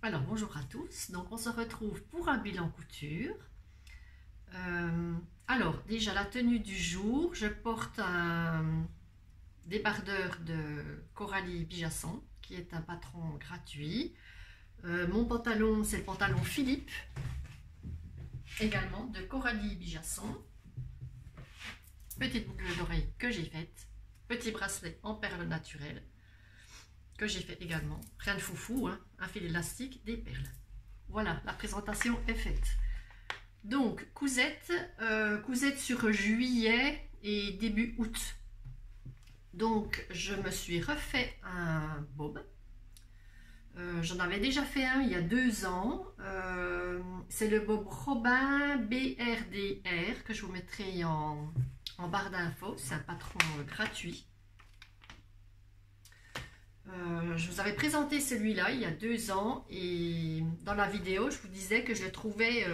Alors bonjour à tous, donc on se retrouve pour un bilan couture. Alors déjà la tenue du jour, je porte un débardeur de Coralie Bijasson qui est un patron gratuit. Mon pantalon c'est le pantalon Philippe, également de Coralie Bijasson. Petite boucle d'oreille que j'ai faite, petit bracelet en perles naturelles que j'ai fait également, rien de foufou, hein, un fil élastique, des perles. Voilà, la présentation est faite. Donc, cousette sur juillet et début août. Donc, je me suis refait un bob. J'en avais déjà fait un il y a 2 ans. C'est le bob Robin BRDR que je vous mettrai en barre d'infos. C'est un patron gratuit. Je vous avais présenté celui-là il y a 2 ans et dans la vidéo je vous disais que je le trouvais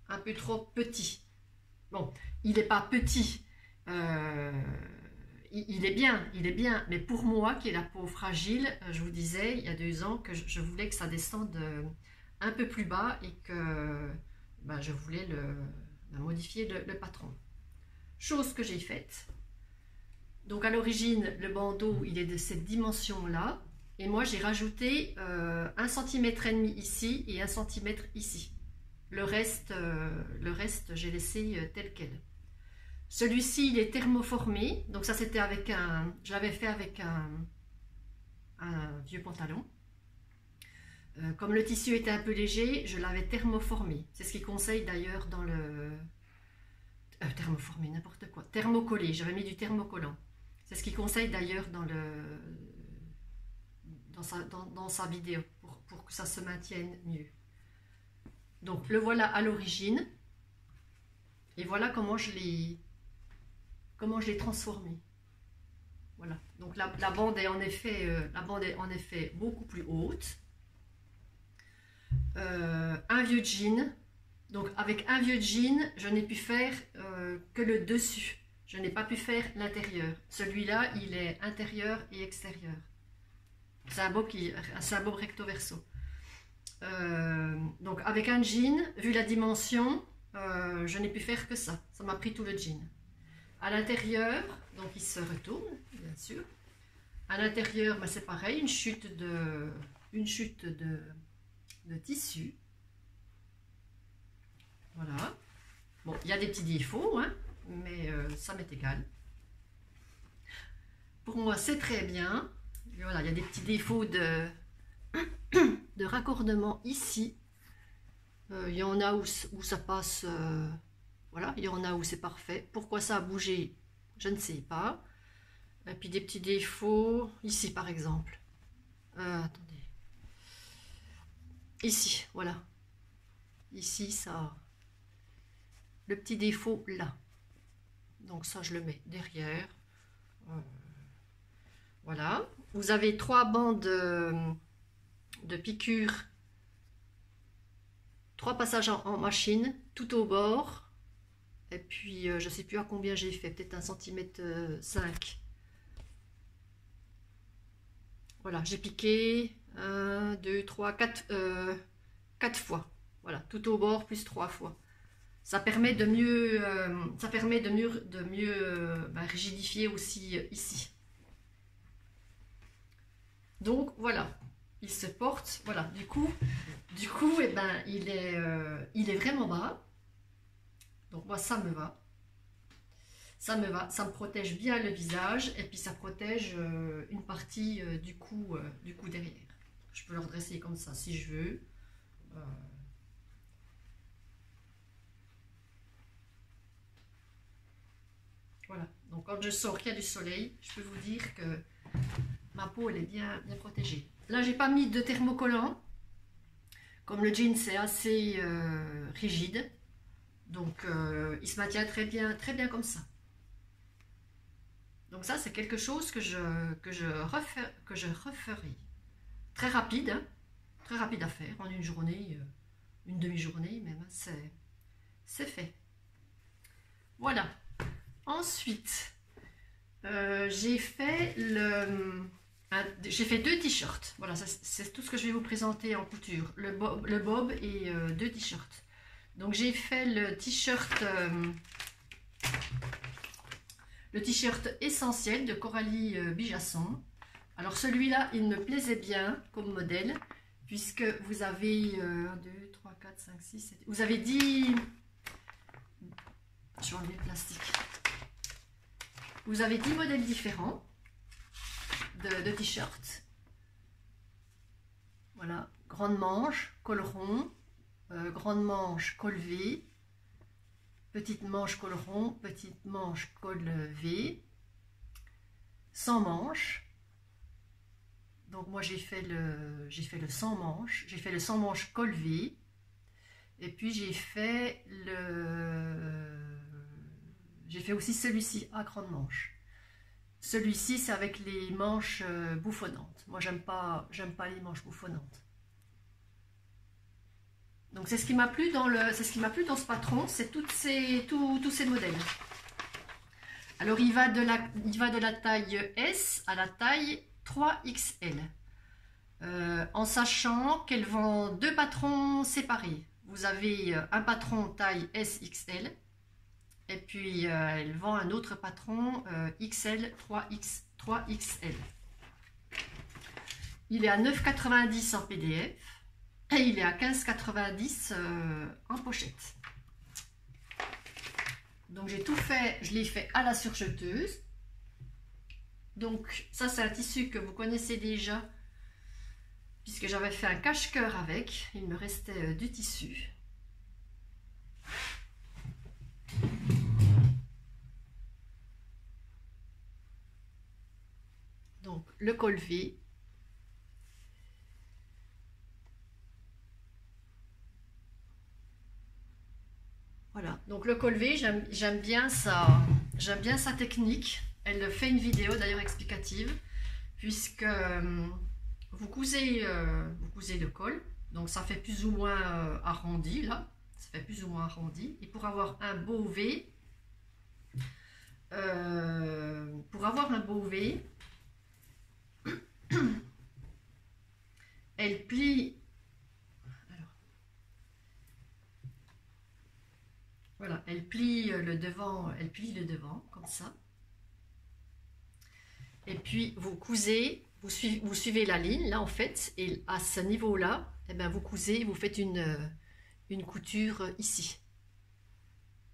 un peu trop petit. Bon, il n'est pas petit, il est bien, mais pour moi qui ai la peau fragile, je vous disais il y a 2 ans que je voulais que ça descende un peu plus bas et que je voulais modifier le patron. Chose que j'ai faite. Donc à l'origine, le bandeau, il est de cette dimension-là. Et moi, j'ai rajouté 1,5 cm ici et 1 cm ici. Le reste, j'ai laissé tel quel. Celui-ci, il est thermoformé. Donc ça, c'était avec je l'avais fait avec un vieux pantalon. Comme le tissu était un peu léger, je l'avais thermoformé. C'est ce qu'ils conseillent d'ailleurs dans le... thermoformé, n'importe quoi. Thermocollé, j'avais mis du thermocollant. C'est ce qu'il conseille d'ailleurs dans sa vidéo pour que ça se maintienne mieux. Donc le voilà à l'origine et voilà comment je l'ai transformé. Voilà. Donc la bande est en effet beaucoup plus haute. Un vieux jean. Donc avec un vieux jean, je n'ai pu faire que le dessus. Je n'ai pas pu faire l'intérieur. Celui-là, il est intérieur et extérieur. C'est un bob recto verso. Donc avec un jean, vu la dimension, je n'ai pu faire que ça. Ça m'a pris tout le jean. À l'intérieur, donc il se retourne, bien sûr. À l'intérieur, c'est pareil, une chute de tissu. Voilà. Bon, il y a des petits défauts, hein, mais ça m'est égal. Pour moi, c'est très bien. Et voilà, il y a des petits défauts de raccordement ici. Il y en a où ça passe. Voilà, il y en a où c'est parfait. Pourquoi ça a bougé, je ne sais pas. Et puis des petits défauts ici, par exemple. Attendez. Ici, voilà. Ici, ça... Le petit défaut là, donc ça je le mets derrière. Voilà, vous avez 3 bandes de piqûre, 3 passages en machine tout au bord, et puis je sais plus à combien j'ai fait, peut-être 1,5 cm. Voilà, j'ai piqué 1, 2, 3, 4 fois, voilà, tout au bord plus 3 fois. Ça permet de mieux, rigidifier aussi ici. Donc voilà, il se porte, voilà, du coup il est vraiment bas. Donc moi ça me va. Ça me protège bien le visage et puis ça protège une partie du cou derrière. Je peux le redresser comme ça si je veux. Voilà, donc quand je sors qu'il y a du soleil, je peux vous dire que ma peau elle est bien protégée. Là, j'ai pas mis de thermocollant. Comme le jean c'est assez rigide, donc il se maintient très bien comme ça. Donc ça, c'est quelque chose que je referai. Très rapide, hein, très rapide à faire en une journée, une demi-journée même. C'est fait. Voilà. Ensuite, j'ai fait j'ai fait 2 t-shirts. Voilà, c'est tout ce que je vais vous présenter en couture. Le bob et 2 t-shirts. Donc j'ai fait le t-shirt essentiel de Coralie Bijasson. Alors celui-là, il me plaisait bien comme modèle, puisque vous avez 1, 2, 3, 4, 5, 6, 7... Vous avez 10... Je vais enlever le plastique. Vous avez 10 modèles différents de t-shirts. Voilà, grande manche, col rond, grande manche, col V, petite manche, col rond, petite manche, col V, sans manche. Donc moi j'ai fait le sans manche, j'ai fait le sans manche col V, et puis j'ai fait aussi celui-ci à grande manche. Celui-ci, c'est avec les manches bouffonnantes. Moi, j'aime pas les manches bouffonnantes. Donc, c'est ce qui m'a plu dans ce patron, c'est tous ces modèles. Alors, il va de la taille S à la taille 3XL. En sachant qu'elle vend 2 patrons séparés. Vous avez un patron taille SXL. Et puis, elle vend un autre patron XL, 3XL. Il est à 9,90 en PDF et il est à 15,90 en pochette. Donc, j'ai tout fait, je l'ai fait à la surjeteuse. Donc, ça, c'est un tissu que vous connaissez déjà, puisque j'avais fait un cache-cœur avec. Il me restait du tissu. Donc, le col V. Voilà, donc le col V, j'aime bien sa technique. Elle fait une vidéo d'ailleurs explicative, puisque vous cousez le col, donc ça fait plus ou moins arrondi là, ça fait plus ou moins arrondi. Et pour avoir un beau V, elle plie. Alors, voilà, elle plie le devant, comme ça. Et puis vous cousez, vous suivez la ligne là en fait, et à ce niveau-là, eh bien, vous cousez, vous faites une couture ici.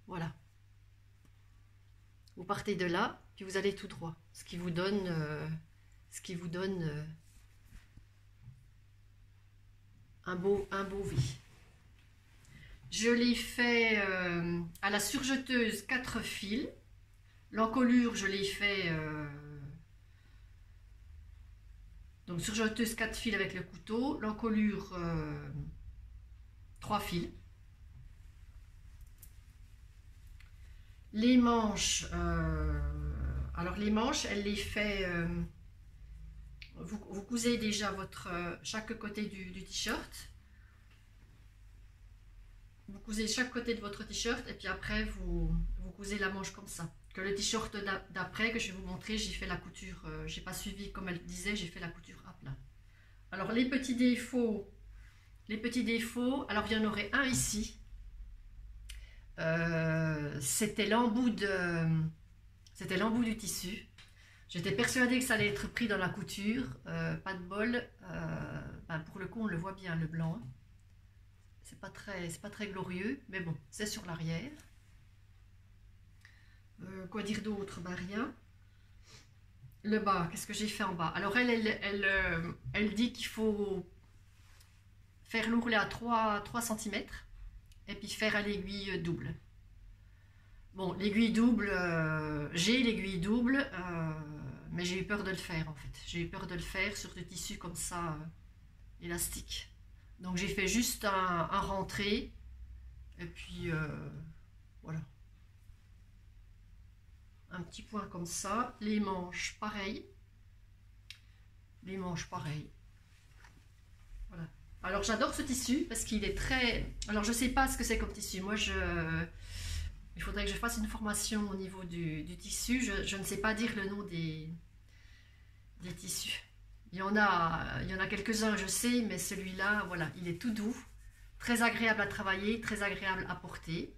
Voilà. Vous partez de là, puis vous allez tout droit, ce qui vous donne un beau V. Je l'ai fait à la surjeteuse 4 fils. L'encolure, je l'ai fait donc surjeteuse 4 fils avec le couteau. L'encolure 3 fils. Les manches, alors les manches, elle les fait, vous cousez déjà chaque côté du t-shirt. Vous cousez chaque côté de votre t-shirt et puis après vous cousez la manche comme ça. Que le t-shirt d'après que je vais vous montrer, j'ai fait la couture, j'ai pas suivi comme elle disait, j'ai fait la couture à plat. Alors les petits défauts, alors il y en aurait un ici. C'était l'embout du tissu. J'étais persuadée que ça allait être pris dans la couture, pas de bol. Pour le coup on le voit bien, le blanc. C'est pas très glorieux, mais bon, c'est sur l'arrière. Quoi dire d'autre? Rien. Le bas, qu'est-ce que j'ai fait en bas? Alors elle dit qu'il faut faire l'ourlet à 3 cm et puis faire à l'aiguille double. Bon, l'aiguille double, j'ai l'aiguille double, mais j'ai eu peur de le faire en fait. J'ai eu peur de le faire sur du tissu comme ça, élastique. Donc j'ai fait juste un rentré et puis voilà. Un petit point comme ça. Les manches pareil. Voilà. Alors j'adore ce tissu parce qu'il est très... Alors je sais pas ce que c'est comme tissu. Moi il faudrait que je fasse une formation au niveau du tissu. Je ne sais pas dire le nom des tissus. il y en a quelques-uns, je sais, mais celui-là, voilà, il est tout doux, très agréable à travailler, très agréable à porter.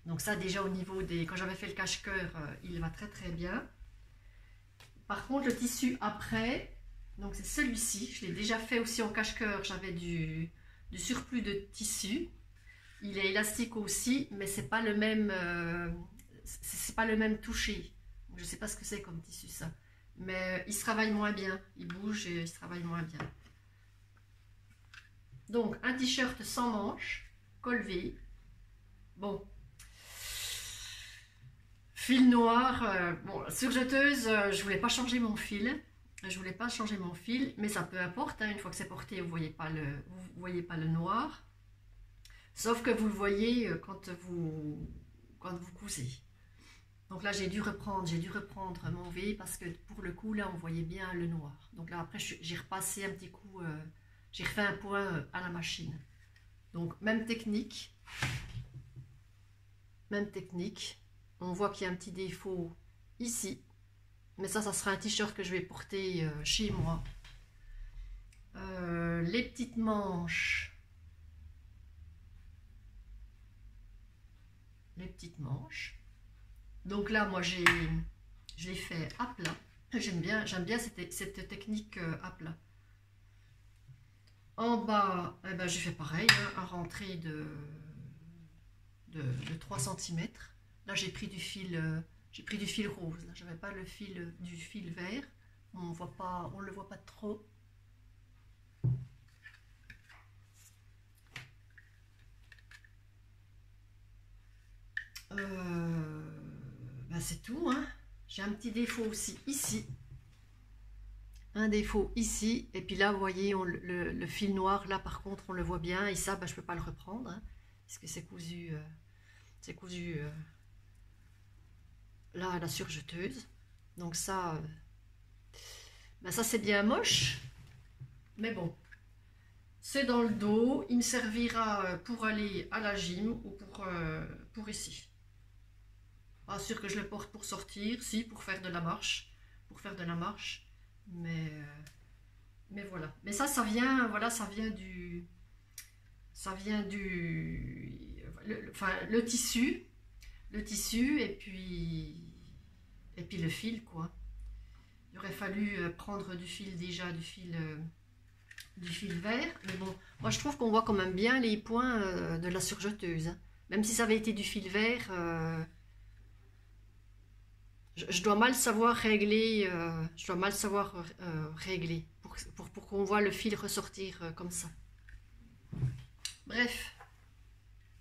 Donc ça, déjà au niveau des... Quand j'avais fait le cache-cœur, il va très très bien. Par contre, le tissu après, donc c'est celui-ci, je l'ai déjà fait aussi en cache-cœur, j'avais du surplus de tissu. Il est élastique aussi, mais c'est pas le même, c'est pas le même toucher. Je sais pas ce que c'est comme tissu ça, mais il se travaille moins bien, il bouge et il se travaille moins bien. Donc un t-shirt sans manches, col V. Bon, fil noir. Bon, surjeteuse, je voulais pas changer mon fil. Je voulais pas changer mon fil, mais ça peu importe. Hein, une fois que c'est porté, vous voyez pas le noir. Sauf que vous le voyez quand vous cousez. Donc là, j'ai dû reprendre mon V parce que pour le coup, là, on voyait bien le noir. Donc là, après, j'ai repassé un petit coup, j'ai refait un point à la machine. Donc, même technique. On voit qu'il y a un petit défaut ici. Mais ça sera un t-shirt que je vais porter chez moi. Les petites manches. Donc là, moi, je l'ai fait à plat. J'aime bien cette technique à plat. En bas, eh ben, j'ai fait pareil, hein, un rentrée de 3 cm. Là, j'ai pris du fil rose. Là, j'avais pas du fil vert. On le voit pas trop. Ben c'est tout, hein. J'ai un petit défaut aussi ici. Un défaut ici. Et puis là, vous voyez, le fil noir, là, par contre, on le voit bien. Et ça, ben, je peux pas le reprendre. Hein, parce que c'est cousu... là à la surjeteuse. Donc ça, ben ça c'est bien moche, mais bon, c'est dans le dos, il me servira pour aller à la gym ou pour ici. Pas sûr que je le porte pour sortir, si, pour faire de la marche, mais voilà. Mais ça vient, voilà, ça vient du le tissu et puis le fil, quoi. Il aurait fallu prendre du fil vert, mais bon, moi je trouve qu'on voit quand même bien les points de la surjeteuse, hein. Même si ça avait été du fil vert, je dois mal savoir régler, pour qu'on voit le fil ressortir comme ça. Bref,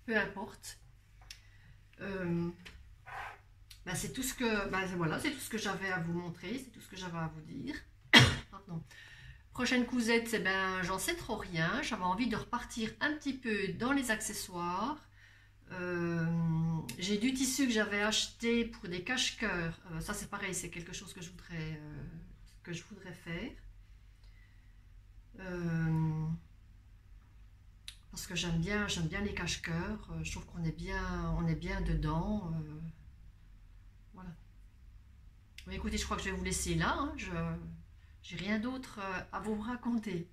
peu importe. Ben c'est tout ce que voilà, c'est tout ce que j'avais à vous montrer, c'est tout ce que j'avais à vous dire. Pardon. Prochaine cousette, c'est ben j'en sais trop rien. J'avais envie de repartir un petit peu dans les accessoires. J'ai du tissu que j'avais acheté pour des cache-cœurs. Ça c'est pareil, c'est quelque chose que je voudrais faire. Parce que j'aime bien les cache-cœurs. Je trouve qu'on est bien dedans. Voilà. Mais écoutez, je crois que je vais vous laisser là. Hein. J'ai rien d'autre à vous raconter.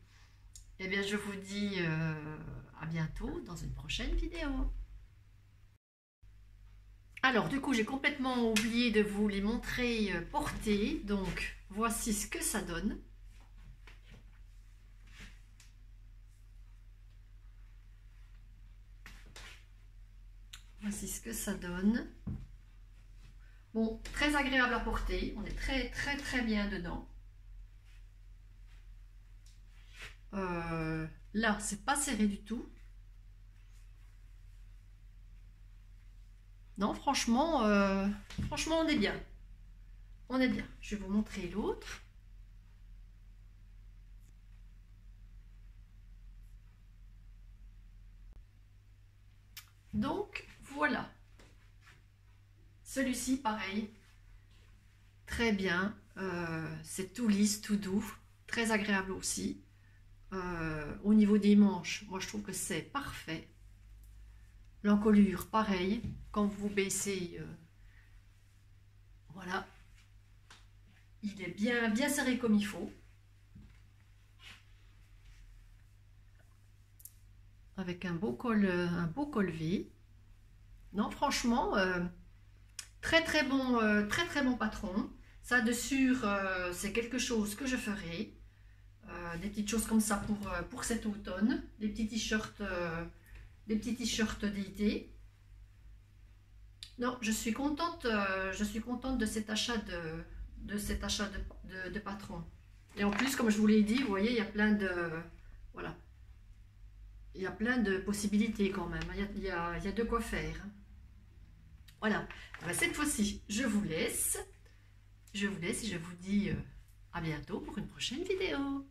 Eh bien, je vous dis à bientôt dans une prochaine vidéo. Alors, du coup, j'ai complètement oublié de vous les montrer portés. Donc, voici ce que ça donne. Voici ce que ça donne. Bon, très agréable à porter. On est très, très, très bien dedans. Là, c'est pas serré du tout. Non, franchement, on est bien. On est bien. Je vais vous montrer l'autre. Donc, voilà. Celui-ci, pareil. Très bien. C'est tout lisse, tout doux. Très agréable aussi. Au niveau des manches, moi je trouve que c'est parfait. L'encolure, pareil. Quand vous baissez, voilà. Il est bien serré comme il faut. avec un beau col V. Non, franchement, très très bon patron. Ça de sûr, c'est quelque chose que je ferai. Des petites choses comme ça pour cet automne. Des petits t-shirts d'été. Non, je suis contente de cet achat de patron. Et en plus, comme je vous l'ai dit, vous voyez, il y a plein de voilà, il y a plein de possibilités quand même. Il y a de quoi faire. Voilà. Ben, cette fois-ci, je vous laisse et je vous dis à bientôt pour une prochaine vidéo.